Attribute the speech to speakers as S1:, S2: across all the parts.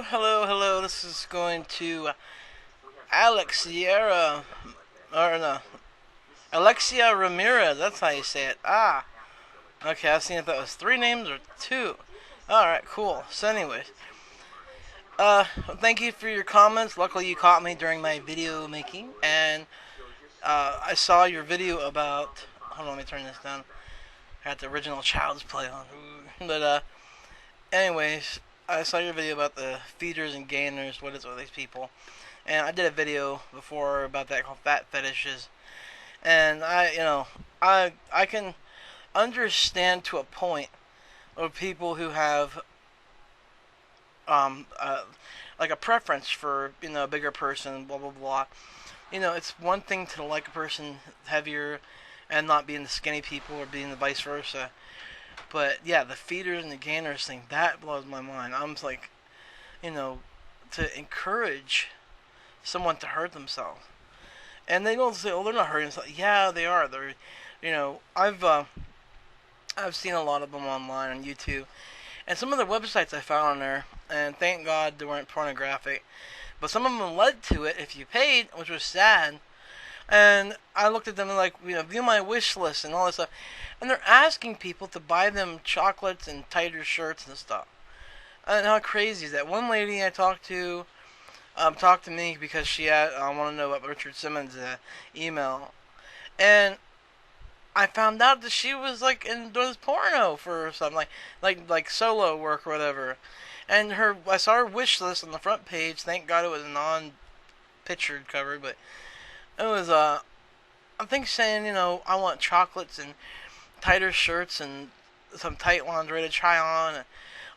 S1: Hello. This is going to Alex Sierra, or no, Alexia Ramirez. That's how you say it. Okay. I was seeing if that was three names or two. All right, cool. So, anyways, uh, thank you for your comments. Luckily, you caught me during my video making, and I saw your video about. Hold on, let me turn this down. I got the original Child's Play on. But anyways, I saw your video about the feeders and gainers. What is it with these people? And I did a video before about that called fat fetishes, and I can understand to a point of people who have um uh, like a preference for a bigger person, blah blah blah. It's one thing to like a person heavier and not being the skinny people or being the vice versa. But yeah, the feeders and the gainers thing, that blows my mind. I'm just like, you know, to encourage someone to hurt themselves. And they don't say, "Oh, they're not hurting themselves." Yeah, they are. They're, I've seen a lot of them online on YouTube, and some of the websites I found on there, and thank God they weren't pornographic, but some of them led to it if you paid, which was sad. And I looked at them and like, view my wish list and all this stuff, and they're asking people to buy them chocolates and tighter shirts and stuff. And how crazy is that? One lady I talked to talked to me because she had want to know about Richard Simmons' email, and I found out that she was like in doing porno for something like solo work or whatever. And I saw her wish list on the front page. Thank God it was non-pictured cover, but it was I think saying I want chocolates and tighter shirts and some tight lingerie to try on.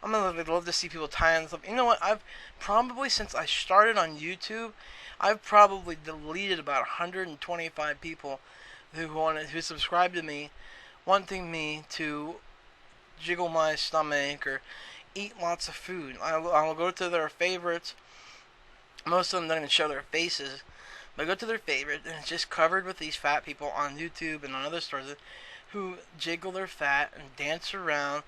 S1: And I'd love to see people tie on stuff. You know what? I've probably since I started on YouTube, I've probably deleted about 125 people who subscribed to me, wanting me to jiggle my stomach or eat lots of food. I'll go to their favorites. Most of them don't even show their faces. But I go to their favorite, and it's just covered with these fat people on YouTube and on other stores who jiggle their fat and dance around,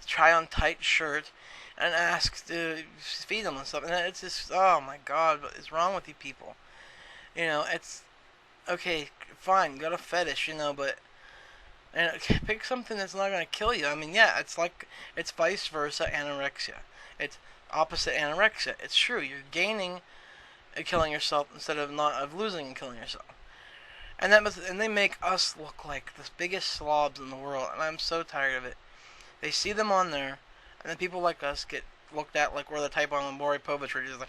S1: try on tight shirts, and ask to feed them and stuff. And it's just, oh my God, what is wrong with you people? It's okay, fine, you got a fetish, but pick something that's not gonna kill you. I mean, yeah, it's vice versa anorexia. It's opposite anorexia. It's true. You're gaining and killing yourself instead of losing and killing yourself. And they make us look like the biggest slobs in the world, and I'm so tired of it. They see them on there, and then people like us get looked at like we're the type on Maury Povich where you're just like,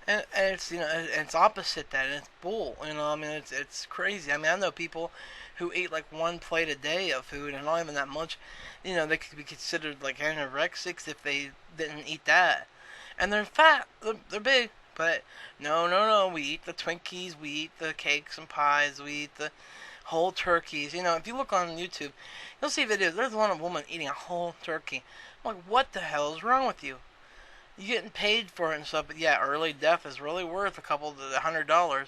S1: and it's it's opposite that, and it's bull. I mean, it's crazy. I mean, I know people who eat like one plate a day of food and not even that much. They could be considered like anorexics if they didn't eat that, and they're fat. They're big. But no, we eat the Twinkies, we eat the cakes and pies, we eat the whole turkeys. If you look on YouTube, you'll see videos. There's one of a woman eating a whole turkey. I'm like, what the hell is wrong with you? You're getting paid for it and stuff, but yeah, early death is really worth a couple of $100.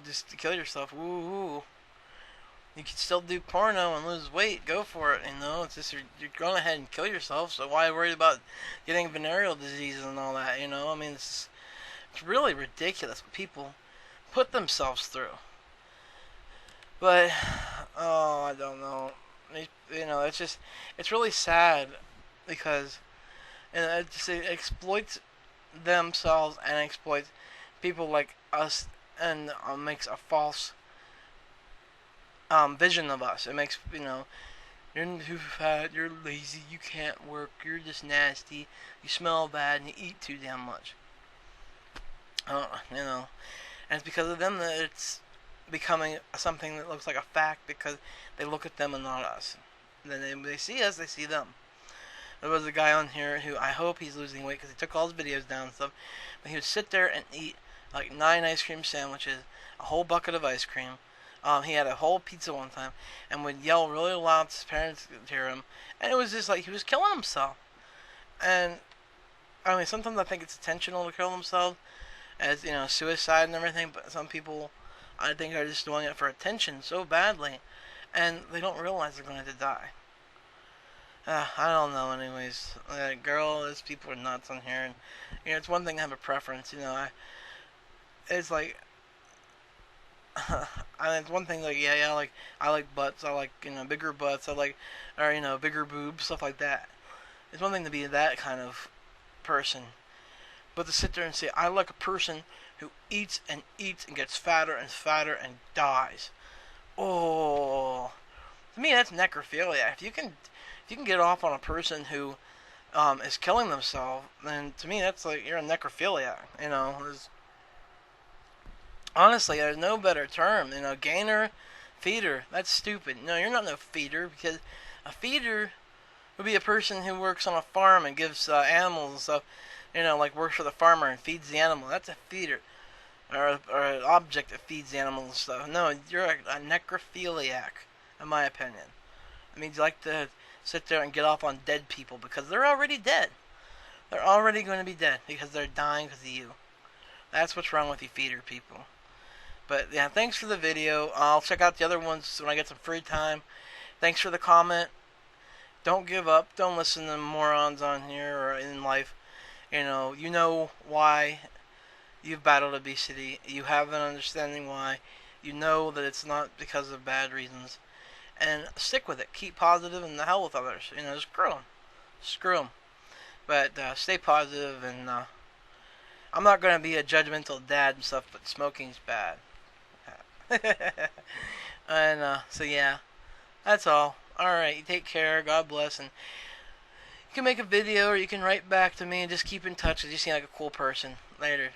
S1: Just to kill yourself. Woo. You can still do porno and lose weight. Go for it. It's just you're going ahead and kill yourself. So why worry about getting venereal diseases and all that? I mean, it's really ridiculous what people put themselves through. But, oh, I don't know. It's really sad because it exploits themselves and exploits people like us and makes a false vision of us. It makes, you're too fat, you're lazy, you can't work, you're just nasty, you smell bad, and you eat too damn much. And it's because of them that it's becoming something that looks like a fact because they look at them and not us. And then they see us, they see them. There was a guy on here who I hope he's losing weight because he took all his videos down and stuff. But he would sit there and eat like 9 ice cream sandwiches, a whole bucket of ice cream. He had a whole pizza one time and would yell really loud to his parents to hear him. And it was just like he was killing himself. And I mean, sometimes I think it's intentional to kill themselves, as suicide and everything. But some people, I think, are just doing it for attention so badly, and they don't realize they're going to die. I don't know. Anyways, girl, these people are nuts on here, and it's one thing to have a preference. It's like it's one thing like yeah, like I like butts. I like bigger butts. I like or bigger boobs, stuff like that. It's one thing to be that kind of person, but to sit there and say I like a person who eats and eats and gets fatter and fatter and dies. Oh, to me that's necrophilia. If you can get off on a person who is killing themselves, then to me that's like you're a necrophiliac. Honestly, there's no better term. Gainer, feeder. That's stupid. No, you're not no feeder because a feeder would be a person who works on a farm and gives animals and stuff. Like works for the farmer and feeds the animal. That's a feeder, or an object that feeds the animal and stuff. No, you're a necrophiliac, in my opinion. It means you like to sit there and get off on dead people because they're already dead. They're already going to be dead because they're dying because of you. That's what's wrong with you feeder people. But yeah, thanks for the video. I'll check out the other ones when I get some free time. Thanks for the comment. Don't give up. Don't listen to morons on here or in life. You know why you've battled obesity. You have an understanding why. You know that it's not because of bad reasons. And stick with it. Keep positive and the hell with others. Screw them. Screw them. But stay positive, and I'm not going to be a judgmental dad and stuff, but smoking's bad. And so yeah, that's all. Alright, you take care, God bless, and you can make a video or you can write back to me and just keep in touch because you seem like a cool person. Later.